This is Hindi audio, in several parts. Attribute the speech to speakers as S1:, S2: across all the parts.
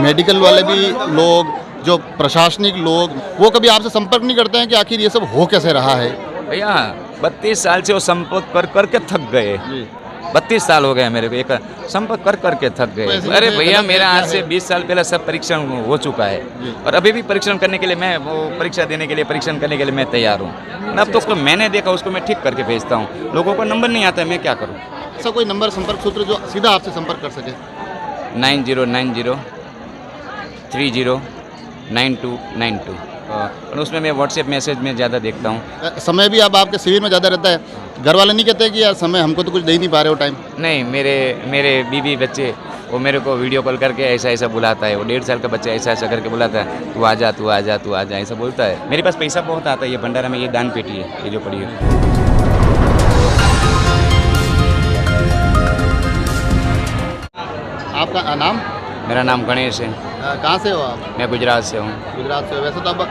S1: मेडिकल वाले भी लोग, जो प्रशासनिक लोग, वो कभी आपसे संपर्क नहीं करते हैं कि आखिर ये सब हो कैसे रहा है?
S2: भैया 32 साल से वो संपर्क कर करके थक गए। 32 साल हो गए मेरे को, एक संपर्क कर करके थक
S1: तो
S2: गए।
S1: ऐसे
S2: अरे
S1: में
S2: भैया
S1: गलत
S2: मेरा
S1: क्या
S2: आज से
S1: है?
S2: 20 साल पहले सब परीक्षण हो चुका है और अभी भी परीक्षण करने के लिए मैं वो परीक्षा देने के लिए परीक्षण करने के लिए मैं तैयार हूँ। अब तो उसको मैंने देखा, उसको मैं ठीक करके भेजता हूँ। लोगों को नंबर नहीं आता है, मैं क्या करूँ?
S1: ऐसा कोई नंबर, संपर्क सूत्र जो सीधा आपसे संपर्क कर सके?
S2: 9090 309292 और उसमें मैं व्हाट्सएप मैसेज में ज़्यादा देखता हूँ।
S1: समय भी अब आपके शिविर में ज़्यादा रहता है, घर वाले नहीं कहते कि यार समय हमको तो कुछ दे ही नहीं पा रहे हो टाइम?
S2: नहीं, मेरे बीवी बच्चे वो मेरे को वीडियो कॉल करके ऐसा ऐसा बुलाता है। वो 1.5 साल का बच्चा ऐसा ऐसा करके बुलाता है, तू आ जा तू आ जा तू आ जा ऐसा बोलता है। मेरे पास पैसा बहुत आता है। ये भंडारा में ये दान पेटी है, ये जो पड़ी है।
S1: आपका नाम?
S2: मेरा नाम गणेश है।
S1: कहाँ से हो आप?
S2: मैं गुजरात से हूँ।
S1: गुजरात से हो। वैसे तो अब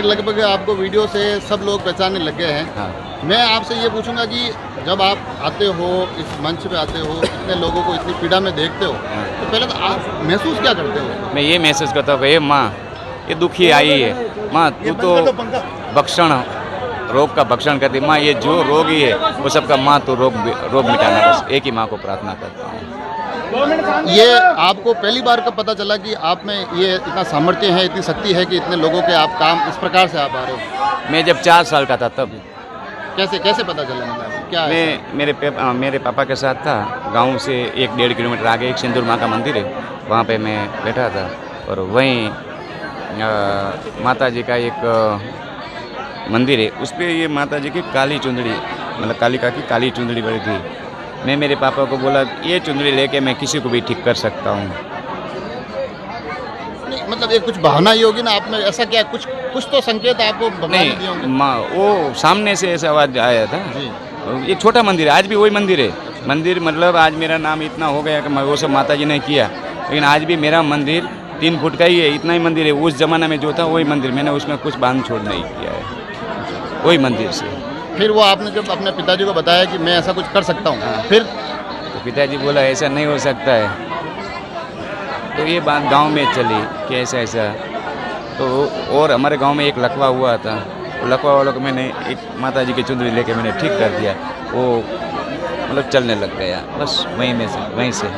S1: लगभग आपको वीडियो से सब लोग पहचानने लग गए हैं।
S2: हाँ,
S1: मैं आपसे ये पूछूंगा कि जब आप आते हो, इस मंच पे आते हो, इतने लोगों को इतनी पीड़ा में देखते हो, तो पहले तो आप महसूस क्या करते हो?
S2: मैं ये महसूस करता हूँ कि माँ ये दुखी आई है, माँ तू तो भक्षण रोग का भक्षण करती। माँ ये जो रोगी है वो सबका माँ तो रोग मिटाना, बस एक ही माँ को प्रार्थना करता हूँ।
S1: ये आपको पहली बार कब पता चला कि आप में ये इतना सामर्थ्य है, इतनी शक्ति है कि इतने लोगों के आप काम इस प्रकार से आप आ रहे हो?
S2: मैं जब 4 साल का था तब।
S1: कैसे पता चला, मतलब क्या है?
S2: मैं मेरे पापा के साथ था। गांव से 1-1.5 किलोमीटर आगे एक सिंदूर माँ का मंदिर है, वहाँ पे मैं बैठा था और वहीं माता जी का एक मंदिर है, उस पर ये माता जी की काली चुंदड़ी, मतलब कालिका की काली चुंदड़ी बड़ी थी। मैं मेरे पापा को बोला ये चुंदड़ी लेके मैं किसी को भी ठीक कर सकता हूँ।
S1: नहीं, मतलब ये कुछ बहाना ही होगी ना आप में, ऐसा क्या कुछ तो संकेत आपको भगवान ने दिए होंगे?
S2: नहीं माँ, वो सामने से ऐसा आवाज़ आया था।
S1: जी।
S2: ये छोटा मंदिर है, आज भी वही मंदिर है। मंदिर मतलब आज मेरा नाम इतना हो गया कि मैं वो सब माता जी ने किया, लेकिन आज भी मेरा मंदिर 3 फुट का ही है, इतना ही मंदिर है। उस ज़माना में जो था वही मंदिर, मैंने उसमें कुछ बांध छोड़ नहीं किया है, वही मंदिर से।
S1: फिर वो आपने जब अपने पिताजी को बताया कि मैं ऐसा कुछ कर सकता हूँ, फिर?
S2: तो पिताजी बोला ऐसा नहीं हो सकता है। तो ये बात गांव में चली कि ऐसा ऐसा। तो और हमारे गांव में एक लकवा हुआ था, तो लकवा वालों को मैंने एक माता जी की चुंदड़ी लेके मैंने ठीक कर दिया। वो मतलब चलने लग गया, बस वहीं से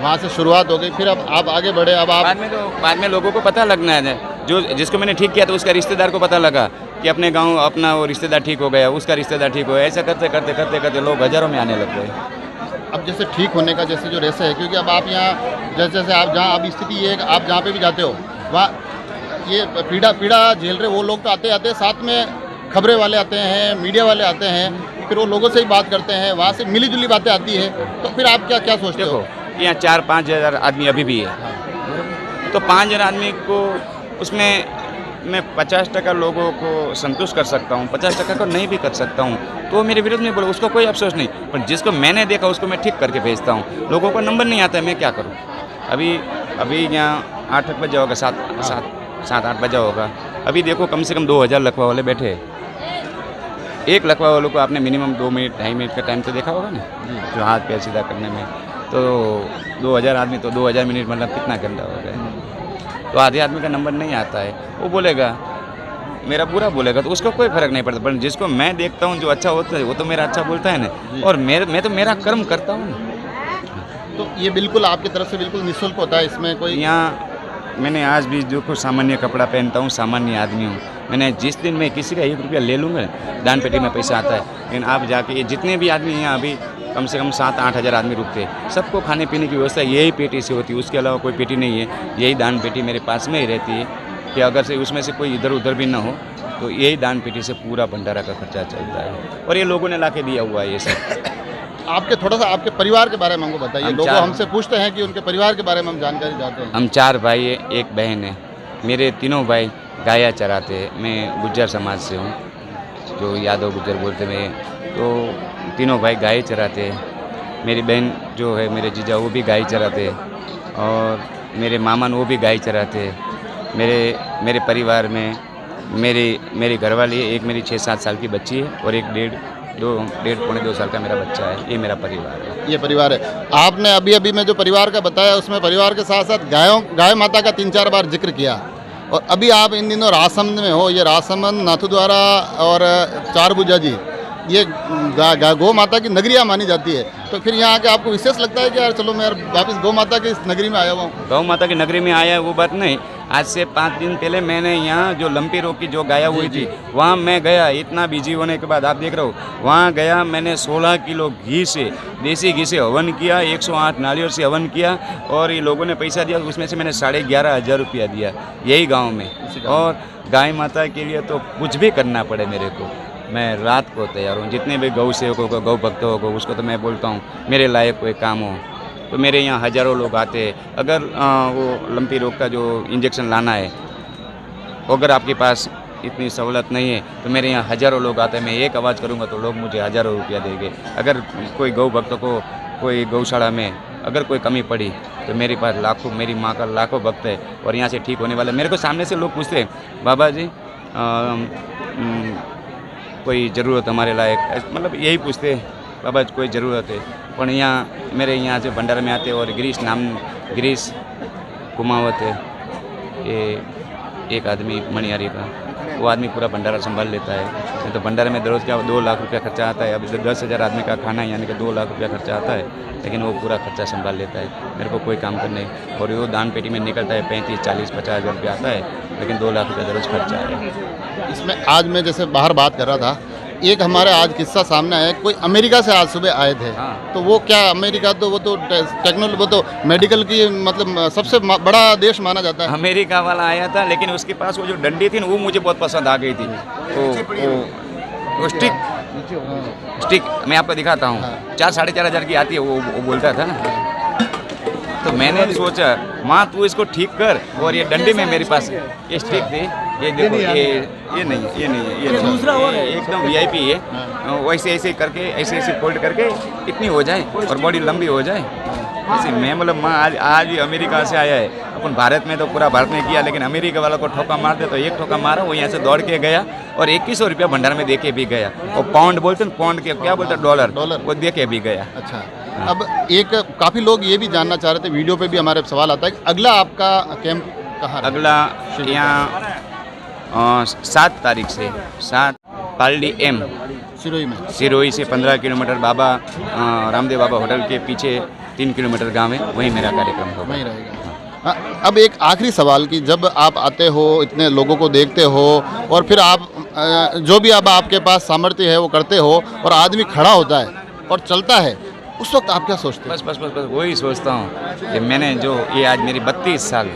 S1: वहाँ से शुरुआत हो गई। फिर अब आप आगे बढ़े, अब आप
S2: बाद में लोगों को पता लगना है, जो जिसको मैंने ठीक किया तो उसका रिश्तेदार को पता लगा कि अपने गांव अपना वो रिश्तेदार ठीक हो गया, उसका रिश्तेदार ठीक हो गया। ऐसा करते करते लोग हज़ारों में आने लग गए।
S1: अब जैसे ठीक होने का जैसे जो रहस्य है, क्योंकि अब आप यहाँ जैसे आप जहाँ अब स्थिति ये है कि आप जहाँ पे भी जाते हो वहाँ ये पीड़ा झेल रहे वो लोग तो आते आते, साथ में खबरें वाले आते हैं, मीडिया वाले आते हैं, फिर वो लोगों से ही बात करते हैं, वहाँ से मिली जुली बातें आती है। तो फिर आप क्या सोचते हो?
S2: यहाँ 4-5 हज़ार आदमी अभी भी है, तो 5 हज़ार आदमी को उसमें मैं 50% लोगों को संतुष्ट कर सकता हूँ, 50% को नहीं भी कर सकता हूँ, तो मेरे विरोध में बोलो, उसको कोई अफसोस नहीं। पर जिसको मैंने देखा उसको मैं ठीक करके भेजता हूँ। लोगों को नंबर नहीं आता है, मैं क्या करूँ? अभी यहाँ 8 बजे होगा, 7-8 बजे होगा। अभी देखो कम से कम 2000 लकवा वाले बैठे हैं। एक लकवा वालों को आपने मिनिमम 2 मिनट 2.5 मिनट का टाइम तो देखा होगा ना, जो हाथ पैर सीधा करने में। तो 2000 आदमी तो 2000 मिनट मतलब कितना घंटा हो गया? तो आधे आदमी का नंबर नहीं आता है, वो बोलेगा मेरा बुरा बोलेगा, तो उसको कोई फर्क नहीं पड़ता। पर जिसको मैं देखता हूँ जो अच्छा होता है वो तो मेरा अच्छा बोलता है ना, और मैं तो मेरा कर्म करता हूँ।
S1: तो ये बिल्कुल आपकी तरफ से बिल्कुल निःशुल्क होता है, इसमें कोई?
S2: यहाँ मैंने आज भी जो कुछ सामान्य कपड़ा पहनता हूँ, सामान्य आदमी हूँ। मैंने जिस दिन मैं किसी का 1 रुपया ले लूँगा, दान पेटी में पैसा आता है। लेकिन आप जाके ये जितने भी आदमी यहाँ अभी कम से कम 7-8 हज़ार आदमी रुकते हैं, सबको खाने पीने की व्यवस्था यही पेटी से होती है, उसके अलावा कोई पेटी नहीं है। यही दान पेटी मेरे पास में ही रहती है कि अगर से उसमें से कोई इधर उधर भी ना हो तो यही दान पेटी से पूरा भंडारा का खर्चा चलता है, और ये लोगों ने ला के दिया हुआ है ये सब।
S1: आपके थोड़ा सा आपके परिवार के बारे में हमको बताइए। लोग हमसे पूछते हैं कि उनके परिवार के बारे में हम जानकारी चाहते हैं।
S2: हम 4 भाई है, 1 बहन है। मेरे तीनों भाई गाया चराते हैं। मैं गुज्जर समाज से हूँ, जो यादव गुज्जर बोलते हैं, तो तीनों भाई गाय चराते हैं। मेरी बहन जो है मेरे जीजा वो भी गाय चराते हैं, और मेरे मामन वो भी गाय चराते हैं। मेरे परिवार में मेरी घरवाली है, एक मेरी 6-7 साल की बच्ची है और एक पौने 2 साल का मेरा बच्चा है। ये मेरा परिवार है।
S1: ये परिवार है। आपने अभी अभी में जो परिवार का बताया उसमें परिवार के साथ साथ गाय माता का 3-4 बार जिक्र किया। और अभी आप इन दिनों राजसमंद में हो। ये राजसमंद, नाथद्वारा और चारभुजा जी, ये गौ माता की नगरियाँ मानी जाती है। तो फिर यहाँ आके आपको विशेष लगता है कि यार चलो मैं यार वापस गौ माता की इस नगरी में आया हुआ हूँ।
S2: गौ माता की नगरी में आया है वो बात नहीं। आज से 5 दिन पहले मैंने यहाँ जो लंपी रोग की जो गाया हुई थी वहाँ मैं गया। इतना बिजी होने के बाद आप देख रहे हो, वहाँ गया मैंने 16 किलो घी से, देसी घी से हवन किया, 108 नारियल से हवन किया और ये लोगों ने पैसा दिया। उसमें से मैंने 11,500 रुपया दिया यही गाँव में। और गाय माता के लिए तो कुछ भी करना पड़े मेरे को, मैं रात को तैयार हूँ। जितने भी गौ सेवकों को, गौ भक्तों को, उसको तो मैं बोलता हूँ मेरे लायक कोई काम हो तो मेरे यहाँ हज़ारों लोग आते हैं। अगर वो लंपी रोग का जो इंजेक्शन लाना है, अगर आपके पास इतनी सहूलत नहीं है तो मेरे यहाँ हज़ारों लोग आते हैं। मैं एक आवाज़ करूँगा तो लोग मुझे हज़ारों रुपया देंगे। अगर कोई गौ भक्तों को कोई गौशाला में अगर कोई कमी पड़ी तो मेरे पास लाखों, मेरी माँ का लाखों भक्त है और यहाँ से ठीक होने वाला। मेरे को सामने से लोग पूछते हैं बाबा जी कोई ज़रूरत हमारे लायक, मतलब यही पूछते हैं बाबा कोई ज़रूरत है। पर यहाँ मेरे यहाँ से भंडारा में आते और गिरीश कुमावत है, ये एक आदमी मणियारी का, वो आदमी पूरा भंडारा संभाल लेता है। नहीं तो भंडारे में रोज़ क्या 2 लाख रुपया खर्चा आता है। अभी 10,000 आदमी का खाना है, यानी कि 2 लाख रुपया खर्चा आता है, लेकिन वो पूरा खर्चा संभाल लेता है। मेरे को कोई काम करने और वो दान पेटी में निकलता है 35, 40, 50 हज़ार रुपया आता है, लेकिन 2 लाख रुपया रोज़ खर्चा है।
S1: इसमें आज मैं जैसे बाहर बात कर रहा था, एक हमारे आज किस्सा सामने आया, कोई अमेरिका से आज सुबह आए थे।
S2: हाँ।
S1: तो वो क्या अमेरिका तो वो तो टेक्नोलॉजी, वो तो मेडिकल की मतलब सबसे बड़ा देश माना जाता है।
S2: अमेरिका वाला आया था, लेकिन उसके पास वो जो डंडी थी ना वो मुझे बहुत पसंद आ गई थी। तो वो स्टिक मैं आपको दिखाता हूँ, 4-4.5 हज़ार की आती है। वो बोलता था ना, तो मैंने सोचा माँ तू इसको ठीक कर। और ये डंडी में मेरे पास ये स्टिक थी, ये देखो, ये नहीं, ये दूसरा और एकदम VIP है। वैसे ऐसे करके ऐसे फोल्ड करके इतनी हो जाए और बॉडी लंबी हो जाए। ऐसे मैं मतलब माँ आज अमेरिका से आया है। अपन भारत में तो पूरा भारत में किया, लेकिन अमेरिका वाला को ठोका मार दे तो एक ठोका मारा, वो यहाँ से दौड़ के गया और 2100 रुपया भंडार में दे के भी गया। और पाउंड बोलते हैं, पाउंड के क्या बोलते हैं, डॉलर, वो दे के भी गया।
S1: अच्छा, अब एक काफ़ी लोग ये भी जानना चाह रहे थे, वीडियो पे भी हमारे सवाल आता है कि अगला आपका कैंप कहाँ?
S2: अगला यहाँ 7 तारीख से 7 पालडी M सिरोही से 15 किलोमीटर बाबा रामदेव बाबा होटल के पीछे 3 किलोमीटर गांव है, वहीं मेरा कार्यक्रम होगा।
S1: वहीं रहेगा। अब एक आखिरी सवाल कि जब आप आते हो, इतने लोगों को देखते हो और फिर आप जो भी अब आपके पास सामर्थ्य है वो करते हो और आदमी खड़ा होता है और चलता है, उस वक्त आप क्या सोचते हैं?
S2: बस वही सोचता हूँ कि मैंने जो ये आज मेरी 32 साल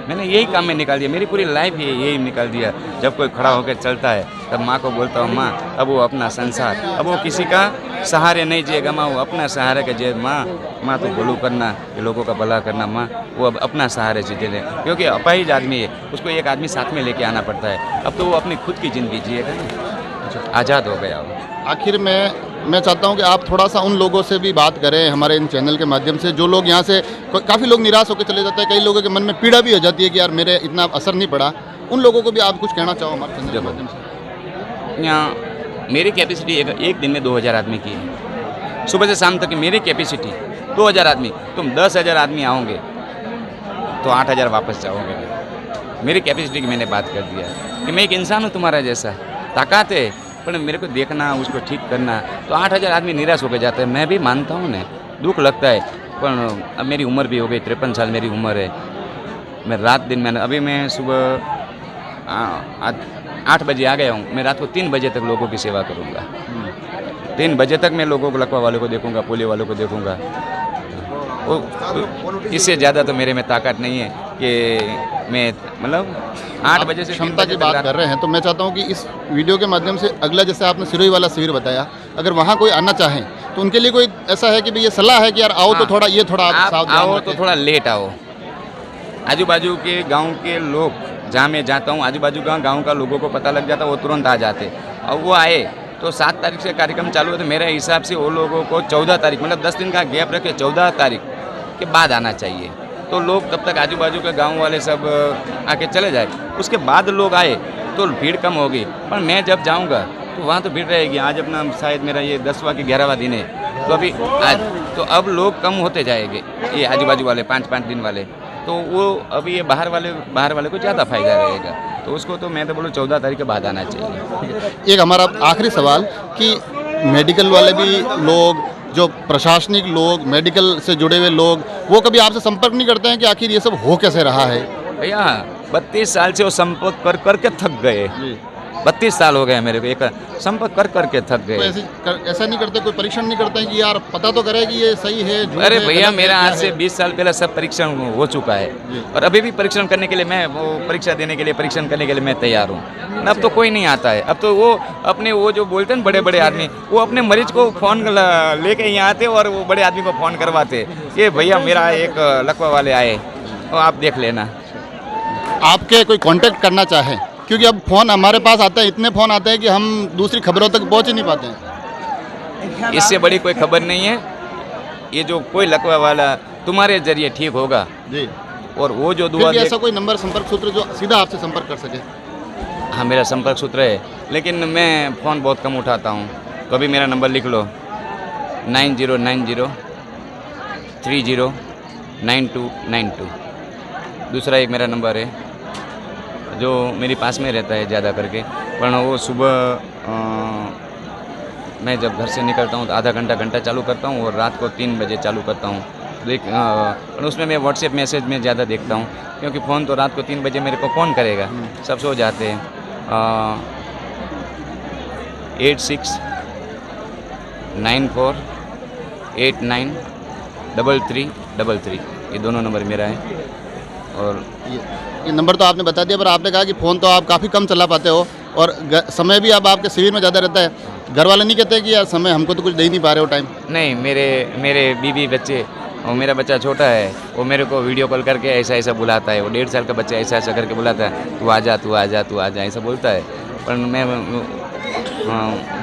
S2: मैंने यही काम में निकाल दिया, मेरी पूरी लाइफ यही निकाल दिया। जब कोई खड़ा होकर चलता है तब माँ को बोलता हूँ माँ अब वो अपना संसार, अब वो किसी का सहारे नहीं जिएगा माँ, वो अपना सहारे के जिए। माँ तो भलू करना, ये लोगों का भला करना माँ, वो अब अपना सहारे से जिए। क्योंकि अपाहिज आदमी है, उसको एक आदमी साथ में लेके आना पड़ता है। अब तो वो अपनी खुद की ज़िंदगी जिएगा ना, आज़ाद हो गया वो।
S1: आखिर में मैं चाहता हूं कि आप थोड़ा सा उन लोगों से भी बात करें हमारे इन चैनल के माध्यम से, जो लोग यहाँ से काफ़ी लोग निराश होकर चले जाते हैं, कई लोगों के मन में पीड़ा भी हो जाती है कि यार मेरे इतना असर नहीं पड़ा। उन लोगों को भी आप कुछ कहना चाहो हमारे चैनल के माध्यम से?
S2: यहाँ मेरी कैपेसिटी एक दिन में 2000 आदमी की है। सुबह से शाम तक की मेरी कैपेसिटी 2000 आदमी। तुम 10,000 आदमी आओगे तो 8,000 वापस जाओगे। मेरी कैपेसिटी की मैंने बात कर दिया कि मैं एक इंसान हूँ तुम्हारा जैसा, ताकत है, पर मेरे को देखना, उसको ठीक करना। तो 8,000 आदमी निराश होकर जाते हैं। मैं भी मानता हूँ ना, दुख लगता है, पर अब मेरी उम्र भी हो गई, 53 साल मेरी उम्र है। मैं रात दिन मैंने अभी मैं सुबह 8 बजे आ गया हूँ, मैं रात को 3 बजे तक लोगों की सेवा करूँगा। 3 बजे तक मैं लोगों को, लकवा वालों को देखूँगा, पोलियो वालों को देखूँगा। इससे ज़्यादा तो मेरे में ताकत नहीं है कि मैं मतलब 8 बजे से
S1: क्षमता की बात कर रहे हैं। तो मैं चाहता हूं कि इस वीडियो के माध्यम से अगला, जैसे आपने सिरोही वाला शिविर बताया, अगर वहां कोई आना चाहें तो उनके लिए कोई ऐसा है कि भाई ये सलाह है कि यार आओ तो थोड़ा ये थोड़ा आप सावधान
S2: आओ तो थोड़ा लेट आओ। आजू बाजू के गांव के लोग, जहाँ मैं जाता हूँ आजू बाजू का गाँव का लोगों को पता लग जाता है, वो तुरंत आ जाते। और वो आए तो 7 तारीख से कार्यक्रम चालू है, तो मेरे हिसाब से वो लोगों को 14 तारीख, मतलब 10 दिन का गैप रखे, 14 तारीख के बाद आना चाहिए। तो लोग तब तक आजू बाजू के गांव वाले सब आके चले जाए, उसके बाद लोग आए तो भीड़ कम होगी। पर मैं जब जाऊंगा तो वहाँ तो भीड़ रहेगी। आज अपना शायद मेरा ये 10वां कि 11वां दिन है, तो अभी आज तो अब लोग कम होते जाएंगे, ये आजू बाजू वाले 5-5 दिन वाले, तो वो अभी ये बाहर वाले को ज़्यादा फायदा रहेगा। तो उसको तो मैं तो बोलूँ 14 तारीख के बाद आना चाहिए।
S1: एक हमारा आखिरी सवाल कि मेडिकल वाले भी लोग, जो प्रशासनिक लोग, मेडिकल से जुड़े हुए लोग, वो कभी आपसे संपर्क नहीं करते हैं कि आखिर ये सब हो कैसे रहा है?
S2: भैया 32 साल से वो संपर्क कर करके थक गए। 32 साल हो गए मेरे को, एक संपर्क कर करके थक
S1: तो
S2: गए।
S1: ऐसा नहीं करते, कोई परीक्षण नहीं करते हैं कि यार पता तो करे कि ये सही है, झूठ
S2: अरे
S1: है,
S2: भैया
S1: गलत
S2: मेरा
S1: है,
S2: आज
S1: क्या
S2: से
S1: है?
S2: 20 साल पहले सब परीक्षण हो चुका है, और अभी भी परीक्षण करने के लिए मैं वो परीक्षा देने के लिए परीक्षण करने के लिए मैं तैयार हूँ। अब तो कोई नहीं आता है, अब तो वो अपने वो जो बोलते हैं बड़े बड़े आदमी, वो अपने मरीज को फ़ोन लेके यहाँ आते और वो बड़े आदमी को फ़ोन करवाते कि भैया मेरा एक लकवा वाले आए, तो आप देख लेना।
S1: आपके कोई कांटेक्ट करना चाहे, क्योंकि अब फ़ोन हमारे पास आता है, इतने फ़ोन आते हैं कि हम दूसरी खबरों तक पहुंच ही नहीं पाते हैं।
S2: इससे बड़ी कोई खबर नहीं है। ये जो कोई लकवा वाला तुम्हारे जरिए ठीक होगा,
S1: जी,
S2: और वो जो
S1: फिर
S2: दुआ
S1: भी ऐसा कोई नंबर, संपर्क सूत्र जो सीधा आपसे संपर्क कर सके?
S2: हाँ मेरा संपर्क सूत्र है, लेकिन मैं फ़ोन बहुत कम उठाता हूँ। कभी मेरा नंबर लिख लो 9090309292। दूसरा एक मेरा नंबर है जो मेरे पास में रहता है ज़्यादा करके, पर वो सुबह मैं जब घर से निकलता हूँ तो आधा घंटा चालू करता हूँ, और रात को 3 बजे चालू करता हूँ। और उसमें मैं व्हाट्सएप मैसेज में ज़्यादा देखता हूँ, क्योंकि फ़ोन तो रात को 3 बजे मेरे को कौन करेगा, सब सो जाते हैं। 8694893333, ये दोनों नंबर मेरा है। और
S1: ये नंबर तो आपने बता दिया, पर आपने कहा कि फ़ोन तो आप काफ़ी कम चला पाते हो, और समय भी अब आपके शिविर में ज़्यादा रहता है। घर वाले नहीं कहते कि यार समय हमको तो कुछ दे ही नहीं पा रहे हो टाइम?
S2: नहीं, मेरे बीवी बच्चे और मेरा बच्चा छोटा है, वो मेरे को वीडियो कॉल करके ऐसा बुलाता है। वो 1.5 साल का बच्चा ऐसा करके बुलाता है, तू आ जा ऐसा बोलता है। पर मैं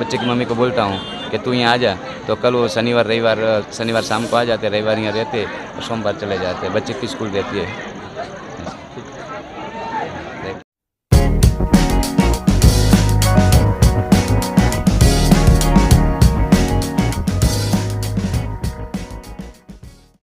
S2: बच्चे की मम्मी को बोलता हूँ कि तू यहाँ आ जा, तो कल वो शनिवार शाम को आ जाते, रविवार यहाँ रहते और सोमवार चले जाते। बच्चे की स्कूल रहती है।